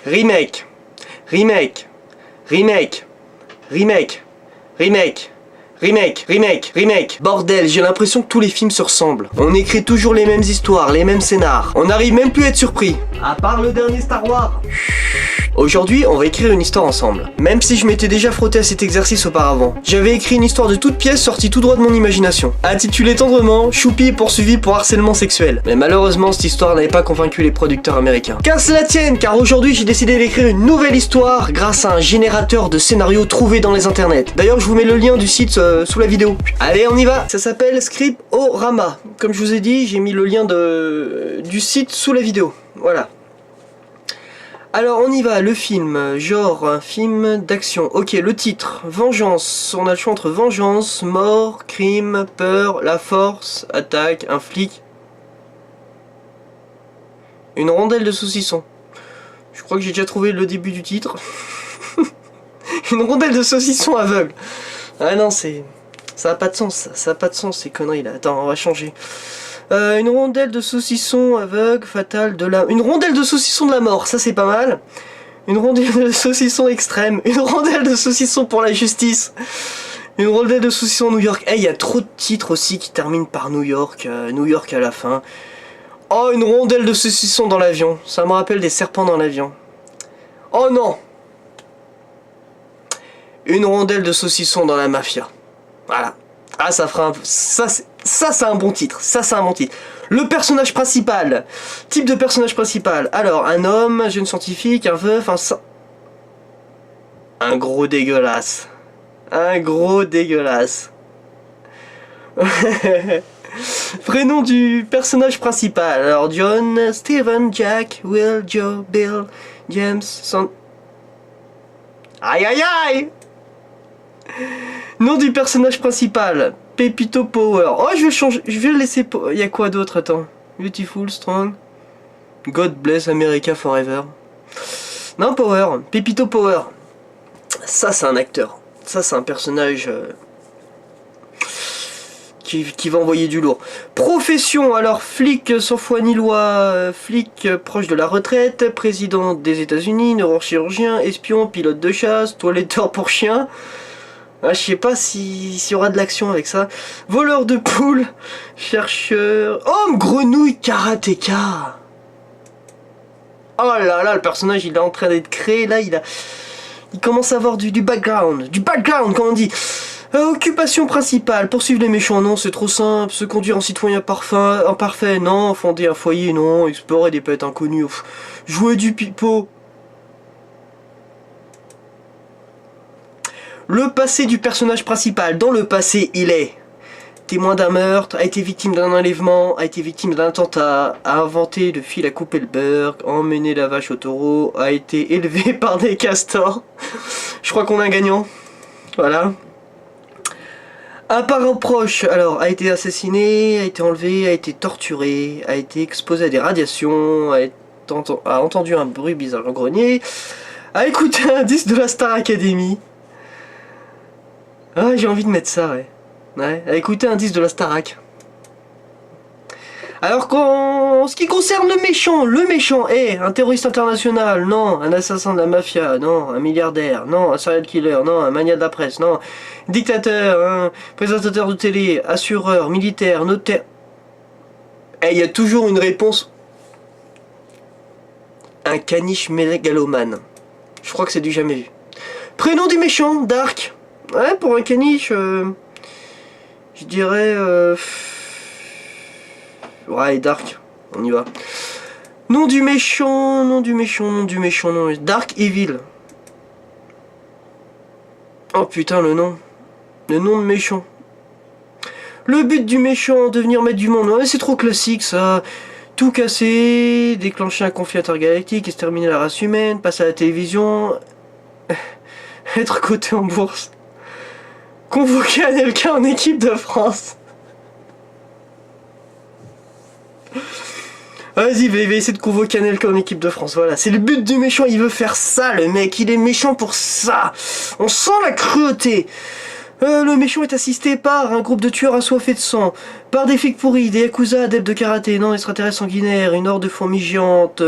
Remake. Remake. Remake. Remake. Remake. Remake, remake, remake. Bordel, j'ai l'impression que tous les films se ressemblent. On écrit toujours les mêmes histoires, les mêmes scénars. On n'arrive même plus à être surpris. À part le dernier Star Wars. Aujourd'hui, on va écrire une histoire ensemble. Même si je m'étais déjà frotté à cet exercice auparavant. J'avais écrit une histoire de toute pièce sortie tout droit de mon imagination. Intitulée tendrement, Choupi est poursuivi pour harcèlement sexuel. Mais malheureusement, cette histoire n'avait pas convaincu les producteurs américains. Qu'à cela tienne, car aujourd'hui j'ai décidé d'écrire une nouvelle histoire grâce à un générateur de scénarios trouvé dans les internets. D'ailleurs, je vous mets le lien du site sous la vidéo. Allez, on y va. Ça s'appelle Scriptorama. Comme je vous ai dit, j'ai mis le lien du site sous la vidéo. Voilà. Alors on y va, le film, genre un film d'action. Ok, le titre, vengeance. On a le choix entre vengeance, mort, crime, peur, la force, attaque, un flic. Une rondelle de saucisson. Je crois que j'ai déjà trouvé le début du titre. Une rondelle de saucisson aveugle. Ah non, ça a pas de sens, ça a pas de sens ces conneries là. Attends, on va changer. Une rondelle de saucisson aveugle, fatale, une rondelle de saucisson de la mort, ça c'est pas mal. Une rondelle de saucisson extrême. Une rondelle de saucisson pour la justice. Une rondelle de saucisson New York. Eh, il y a trop de titres aussi qui terminent par New York. New York à la fin. Oh, une rondelle de saucisson dans l'avion. Ça me rappelle des serpents dans l'avion. Oh non. Une rondelle de saucisson dans la mafia. Voilà. Ah, ça fera un... Ça, c'est un bon titre. Ça, c'est un bon titre. Le personnage principal. Type de personnage principal. Alors, un homme, un jeune scientifique, un veuf, un gros dégueulasse. Un gros dégueulasse. Prénom du personnage principal. Alors, John, Steven, Jack, Will, Joe, Bill, James, Son... Aïe aïe aïe. Nom du personnage principal, Pepito Power. Oh, je vais changer, je vais le laisser. Il y a quoi d'autre? Attends. Beautiful, Strong, God Bless America Forever. Non, Power. Pepito Power. Ça, c'est un acteur. Ça, c'est un personnage qui va envoyer du lourd. Profession, alors flic sans foi ni loi, flic proche de la retraite, président des États-Unis, neurochirurgien, espion, pilote de chasse, toiletteur pour chien. Ah, je sais pas s'il y aura de l'action avec ça. Voleur de poules, chercheur, homme grenouille karatéka. Oh là là, le personnage il est en train d'être créé. Là, il commence à avoir du background. Du background, comme on dit. Occupation principale, poursuivre les méchants, non, c'est trop simple. Se conduire en citoyen imparfait, non. Fonder un foyer, non. Explorer des planètes inconnues. Jouer du pipeau. Le passé du personnage principal. Dans le passé, il est témoin d'un meurtre, a été victime d'un enlèvement, a été victime d'un attentat, a inventé le fil à couper le beurre, emmené la vache au taureau, a été élevé par des castors. Je crois qu'on a un gagnant. Voilà. Un parent proche, alors, a été assassiné, a été enlevé, a été torturé, a été exposé à des radiations, a entendu un bruit bizarre au grenier, a écouté un disque de la Star Academy. Ah, j'ai envie de mettre ça, ouais. Ouais, a écouté un disque de la Starac. Alors qu'en ce qui concerne le méchant est un terroriste international, non, un assassin de la mafia, non, un milliardaire, non, un serial killer, non, un mania de la presse, non, dictateur, un présentateur de télé, assureur, militaire, notaire. Et il y a toujours une réponse. Un caniche mégalomane. Je crois que c'est du jamais vu. Prénom du méchant, Dark. Ouais, pour un caniche, je dirais... Ouais, Dark, on y va. Nom du méchant, nom du méchant. Dark Evil. Oh putain, le nom. Le nom de méchant. Le but du méchant, devenir maître du monde. Ouais, c'est trop classique, ça. Tout casser, déclencher un conflit intergalactique, exterminer la race humaine, passer à la télévision... être coté en bourse. Convoquer Anelka en équipe de France. Vas-y, va essayer de convoquer Anelka en équipe de France. Voilà, c'est le but du méchant. Il veut faire ça, le mec. Il est méchant pour ça. On sent la cruauté. Le méchant est assisté par un groupe de tueurs assoiffés de sang, par des flics pourris, des yakuza, adeptes de karaté, non extraterrestres sanguinaires, une horde de fourmis géantes,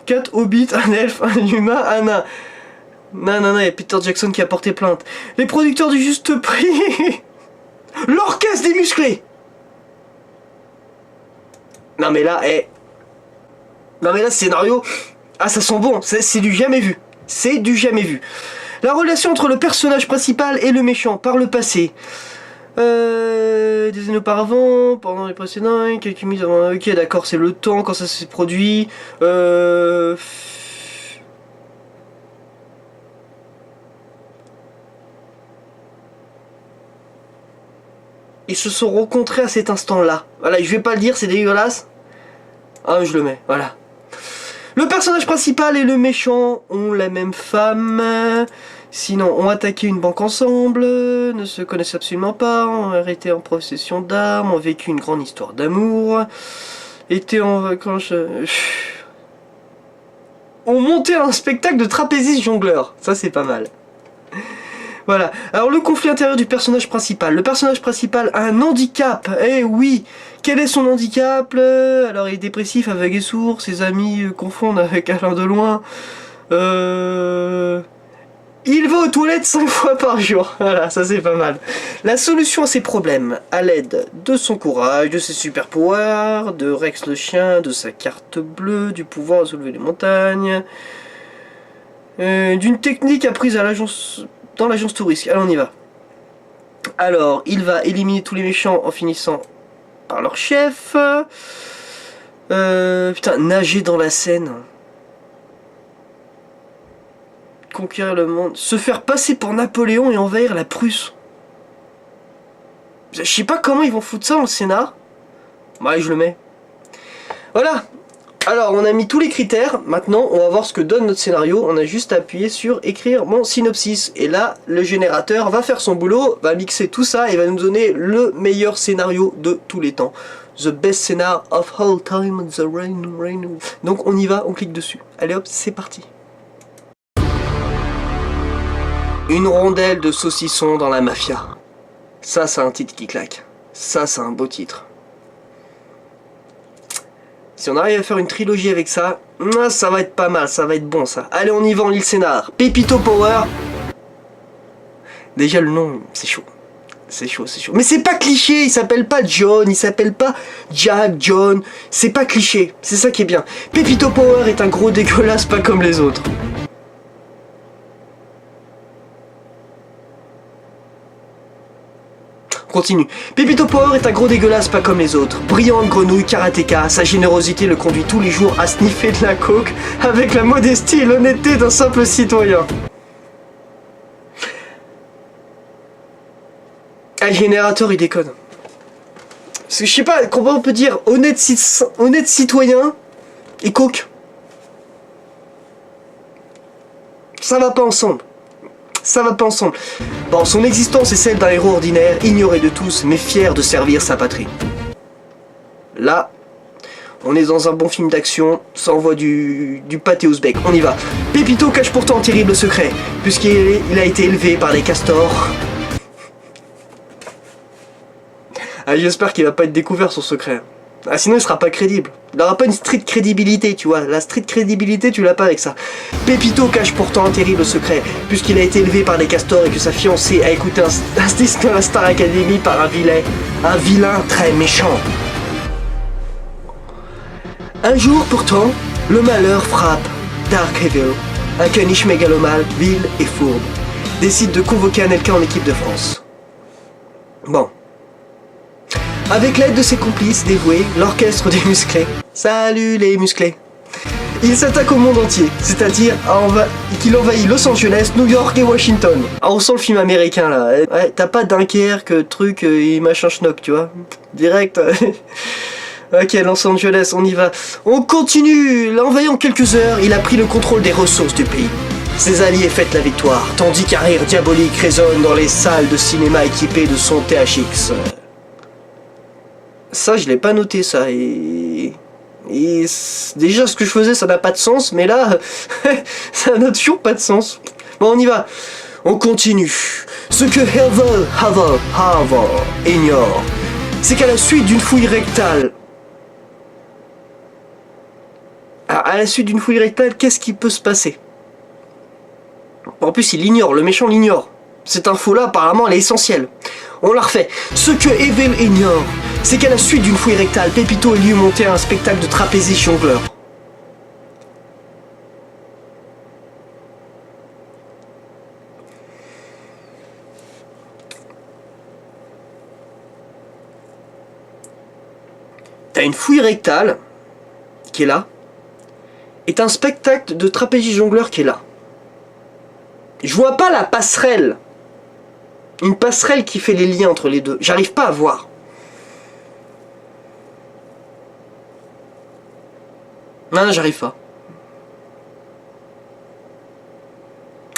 4 hobbits, un elfe, un humain, un nain. Non, il y a Peter Jackson qui a porté plainte. Les producteurs du juste prix. L'orchestre des musclés. Non mais là, Non mais là, ce scénario... Ah, ça sent bon, c'est du jamais vu. C'est du jamais vu. La relation entre le personnage principal et le méchant par le passé. Des années auparavant, pendant les précédents, quelques minutes avant... Ok, d'accord, c'est le temps quand ça s'est produit. Ils se sont rencontrés à cet instant-là. Voilà, je vais pas le dire, c'est dégueulasse. Ah, je le mets, voilà. Le personnage principal et le méchant ont la même femme. Sinon, ont attaqué une banque ensemble, ne se connaissent absolument pas, ont arrêté en possession d'armes, ont vécu une grande histoire d'amour, étaient en vacances... ont monté un spectacle de trapéziste jongleur. Ça, c'est pas mal. Voilà. Alors, le conflit intérieur du personnage principal. Le personnage principal a un handicap. Eh oui. Quel est son handicap? Alors, il est dépressif, aveugle et sourd. Ses amis confondent avec Alain Delon. Il va aux toilettes 5 fois par jour. Voilà, ça c'est pas mal. La solution à ses problèmes, à l'aide de son courage, de ses super pouvoirs, de Rex le chien, de sa carte bleue, du pouvoir à soulever les montagnes, d'une technique apprise à l'agence... dans l'agence touriste. Alors on y va. Alors, il va éliminer tous les méchants en finissant par leur chef. Putain, nager dans la Seine. Conquérir le monde. Se faire passer pour Napoléon et envahir la Prusse. Je sais pas comment ils vont foutre ça dans le scénar. Ouais, je le mets. Voilà. Alors, on a mis tous les critères. Maintenant, on va voir ce que donne notre scénario. On a juste à appuyer sur écrire mon synopsis. Et là, le générateur va faire son boulot, va mixer tout ça et va nous donner le meilleur scénario de tous les temps. The best scénar of all time, the rain. Donc, on y va, on clique dessus. Allez hop, c'est parti. Une rondelle de saucisson dans la mafia. Ça, c'est un titre qui claque. Ça, c'est un beau titre. Si on arrive à faire une trilogie avec ça, ça va être pas mal, ça va être bon ça. Allez, on y va, on lit le scénar. Pepito Power. Déjà le nom, c'est chaud. C'est chaud, c'est chaud. Mais c'est pas cliché, il s'appelle pas John, il s'appelle pas Jack, John. C'est pas cliché, c'est ça qui est bien. Pepito Power est un gros dégueulasse pas comme les autres. Continue. Pepito Power est un gros dégueulasse pas comme les autres. Brillante grenouille karatéka, sa générosité le conduit tous les jours à sniffer de la coke avec la modestie et l'honnêteté d'un simple citoyen. Ah, le générateur il déconne. Parce que je sais pas, comment on peut dire honnête citoyen et coke. Ça va pas ensemble. Ça va pas ensemble. Bon, son existence est celle d'un héros ordinaire, ignoré de tous, mais fier de servir sa patrie. Là, on est dans un bon film d'action, ça envoie du pâté ouzbek, on y va. Pepito cache pourtant un terrible secret, puisqu'il a été élevé par les castors. Ah, j'espère qu'il va pas être découvert son secret. Ah, sinon il sera pas crédible. Il n'aura pas une street crédibilité, tu vois. La street crédibilité, tu l'as pas avec ça. Pepito cache pourtant un terrible secret, puisqu'il a été élevé par les castors et que sa fiancée a écouté un disque de la Star Academy par un vilain très méchant. Un jour pourtant, le malheur frappe Dark Evil, un caniche mégalomane, vil et fourbe, décide de convoquer Anelka en équipe de France. Bon. Avec l'aide de ses complices dévoués, l'orchestre des musclés. Salut les musclés. Il s'attaque au monde entier, c'est-à-dire qu'il envahit Los Angeles, New York et Washington. Ah, on sent le film américain là. Ouais, t'as pas Dunkerque, truc et machin schnock, tu vois. Direct. Ok, Los Angeles, on y va. On continue. L'envahi en quelques heures, il a pris le contrôle des ressources du pays. Ses alliés fêtent la victoire, tandis qu'un rire diabolique résonne dans les salles de cinéma équipées de son THX. Ça, je l'ai pas noté, ça, et déjà, ce que je faisais, ça n'a pas de sens, mais là, ça n'a toujours pas de sens. Bon, on y va. On continue. Ce que Harvard ignore, c'est qu'à la suite d'une fouille rectale... À la suite d'une fouille rectale, qu'est-ce qui peut se passer? En plus, il l'ignore, le méchant l'ignore. Cette info-là, apparemment, elle est essentielle. On la refait. Ce que Evil ignore, c'est qu'à la suite d'une fouille rectale, Pépito et lui ont monté un spectacle de trapéziste jongleur. T'as une fouille rectale qui est là, et t'as un spectacle de trapéziste jongleur qui est là. Je vois pas la passerelle. Une passerelle qui fait les liens entre les deux. J'arrive pas à voir. Non, j'arrive pas.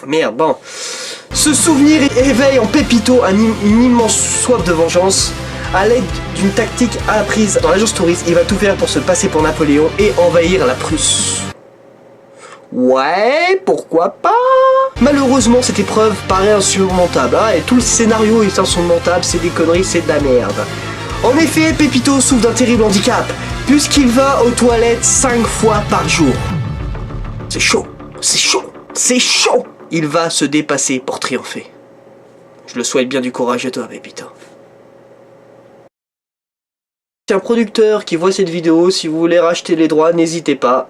Merde, bon. Ce souvenir éveille en Pépito une immense soif de vengeance. À l'aide d'une tactique apprise dans l'agence touriste, il va tout faire pour se passer pour Napoléon et envahir la Prusse. Ouais, pourquoi pas? Malheureusement, cette épreuve paraît insurmontable, hein, et tout le scénario est insurmontable, c'est des conneries, c'est de la merde. En effet, Pépito souffre d'un terrible handicap, puisqu'il va aux toilettes 5 fois par jour. C'est chaud, c'est chaud, c'est chaud. Il va se dépasser pour triompher. Je le souhaite bien du courage à toi, Pépito. C'est un producteur qui voit cette vidéo, si vous voulez racheter les droits, n'hésitez pas.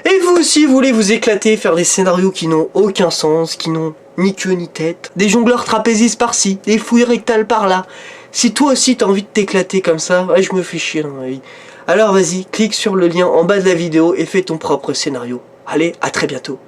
Et vous aussi, vous voulez vous éclater, faire des scénarios qui n'ont aucun sens, qui n'ont ni queue ni tête, des jongleurs trapézistes par-ci, des fouilles rectales par-là. Si toi aussi t'as envie de t'éclater comme ça, ouais, je me fais chier dans ma vie. Alors vas-y, clique sur le lien en bas de la vidéo et fais ton propre scénario. Allez, à très bientôt.